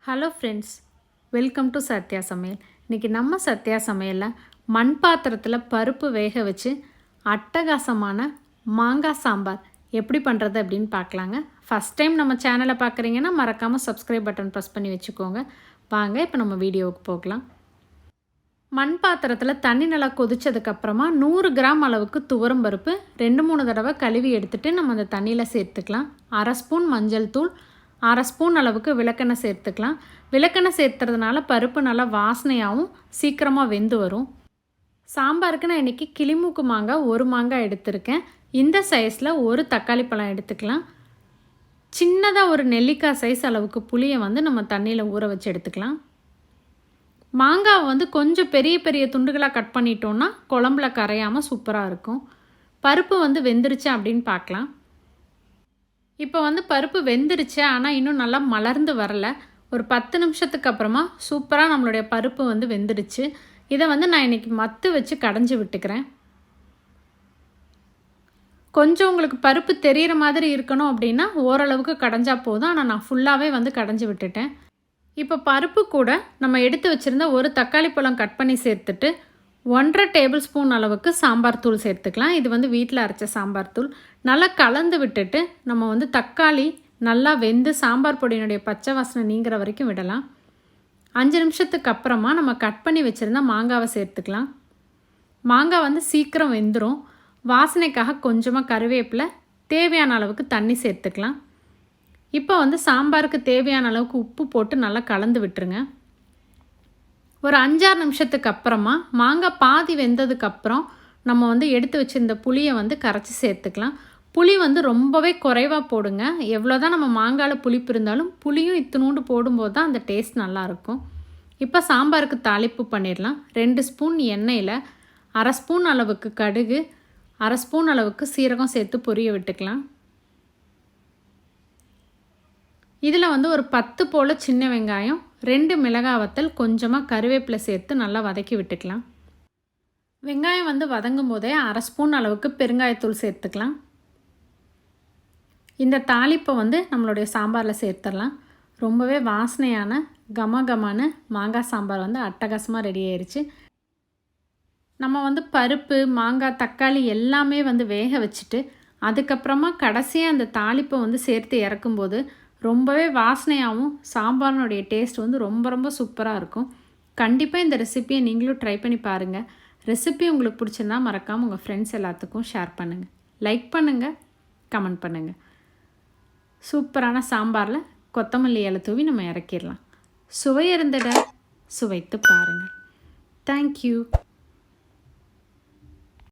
Hello friends, welcome to Sathya சமையல். இன்றைக்கி நம்ம சத்யா சமையலில் மண் பாத்திரத்தில் பருப்பு வேக வச்சு அட்டகாசமான மாங்காய் சாம்பார் எப்படி பண்ணுறது அப்படின்னு பார்க்கலாங்க. ஃபஸ்ட் டைம் நம்ம சேனலை பார்க்குறீங்கன்னா மறக்காமல் சப்ஸ்கிரைப் பட்டன் ப்ரெஸ் பண்ணி வச்சுக்கோங்க. வாங்க இப்போ நம்ம வீடியோவுக்கு போகலாம். மண் பாத்திரத்தில் தண்ணி நல்லா கொதித்ததுக்கப்புறமா 100 கிராம் அளவுக்கு துவரம் பருப்பு 2-3 தடவை கழுவி எடுத்துகிட்டு நம்ம அந்த தண்ணியில் சேர்த்துக்கலாம். 1/2 ஸ்பூன் மஞ்சள் தூள், 1/2 ஸ்பூன் அளவுக்கு விளக்கெண்ணெய் சேர்த்துக்கலாம். விளக்கெண்ணெய் சேர்த்துறதுனால பருப்பு நல்லா வாசனையாகவும் சீக்கிரமாக வெந்து வரும். சாம்பாருக்கு நான் இன்றைக்கி கிளிமூக்கு மாங்காய் 1 மாங்காய் எடுத்திருக்கேன். இந்த சைஸில் 1 தக்காளி பழம் எடுத்துக்கலாம். சின்னதாக ஒரு நெல்லிக்காய் சைஸ் அளவுக்கு புளியை நம்ம தண்ணியில் ஊற வச்சு எடுத்துக்கலாம். மாங்காவை கொஞ்சம் பெரிய பெரிய துண்டுகளாக கட் பண்ணிட்டோன்னா குழம்புல கரையாமல் சூப்பராக இருக்கும். பருப்பு வெந்துருச்சு அப்படின்னு பார்க்கலாம். இப்போ பருப்பு வெந்துருச்சு, ஆனால் இன்னும் நல்லா மலர்ந்து வரலை. ஒரு 10 நிமிஷத்துக்கு அப்புறமா சூப்பராக நம்மளுடைய பருப்பு வெந்துடுச்சு. இதை நான் இன்றைக்கி மத்து வச்சு கடைஞ்சி விட்டுக்கிறேன். கொஞ்சம் உங்களுக்கு பருப்பு தெரிகிற மாதிரி இருக்கணும் அப்படின்னா ஓரளவுக்கு கடைஞ்சா போதும். ஆனால் நான் ஃபுல்லாகவே கடைஞ்சி விட்டுட்டேன். இப்போ பருப்பு கூட நம்ம எடுத்து வச்சுருந்த 1 தக்காளி பழம் கட் பண்ணி சேர்த்துட்டு 1.5 டேபிள் ஸ்பூன் அளவுக்கு சாம்பார் தூள் சேர்த்துக்கலாம். இது வீட்டில் அரைச்ச சாம்பார் தூள். நல்லா கலந்து விட்டுட்டு நம்ம தக்காளி நல்லா வெந்து சாம்பார் பொடியினுடைய பச்சை வாசனை நீங்கிற வரைக்கும் விடலாம். 5 நிமிஷத்துக்கு அப்புறமா நம்ம கட் பண்ணி வச்சுருந்த மாங்காவை சேர்த்துக்கலாம். மாங்காய் சீக்கிரம் வெந்துடும். வாசனைக்காக கொஞ்சமாக கருவேப்பிலை, தேவையான அளவுக்கு தண்ணி சேர்த்துக்கலாம். இப்போ சாம்பாருக்கு தேவையான அளவுக்கு உப்பு போட்டு நல்லா கலந்து விட்டுருங்க. ஒரு 5-6 நிமிஷத்துக்கு அப்புறமா மாங்காய் பாதி வெந்ததுக்கப்புறம் நம்ம எடுத்து வச்சுருந்த புளியை கரைச்சி சேர்த்துக்கலாம். புளி ரொம்பவே குறைவாக போடுங்க. எவ்வளோ தான் நம்ம மாங்காயில் புளிப்பு இருந்தாலும் புளியும் இத்தினூண்டு போடும்போது தான் அந்த டேஸ்ட் நல்லாயிருக்கும். இப்போ சாம்பாருக்கு தாளிப்பு பண்ணிடலாம். 2 ஸ்பூன் எண்ணெயில் 1/2 ஸ்பூன் அளவுக்கு கடுகு, 1/2 ஸ்பூன் அளவுக்கு சீரகம் சேர்த்து பொரிய விட்டுக்கலாம். இதில் ஒரு 10 போல் சின்ன வெங்காயம், 2 மிளகாய் வத்தல், கொஞ்சமாக கருவேப்பிலை சேர்த்து நல்லா வதக்கி விட்டுக்கலாம். வெங்காயம் வதங்கும் போதே 1/2 ஸ்பூன் அளவுக்கு பெருங்காயத்தூள் சேர்த்துக்கலாம். இந்த தாளிப்பை நம்மளுடைய சாம்பாரில் சேர்த்துடலாம். ரொம்பவே வாசனையான கமகமான மாங்காய் சாம்பார் அட்டகாசமாக ரெடி ஆயிடுச்சு. நம்ம பருப்பு, மாங்காய், தக்காளி எல்லாமே வேக வச்சுட்டு அதுக்கப்புறமா கடைசியாக அந்த தாளிப்பை சேர்த்து இறக்கும்போது ரொம்பவே வாசனையாகவும் சாம்பாரினுடைய டேஸ்ட் ரொம்ப ரொம்ப சூப்பராக இருக்கும். கண்டிப்பாக இந்த ரெசிப்பியை நீங்களும் ட்ரை பண்ணி பாருங்கள். ரெசிபி உங்களுக்கு பிடிச்சிருந்தா மறக்காமல் உங்கள் ஃப்ரெண்ட்ஸ் எல்லாத்துக்கும் ஷேர் பண்ணுங்கள், லைக் பண்ணுங்கள், கமெண்ட் பண்ணுங்கள். சூப்பரான சாம்பாரில் கொத்தமல்லி இலை தூவி நம்ம இறக்கிடலாம். சுவையருந்திட சுவைத்து பாருங்கள். தேங்க்யூ.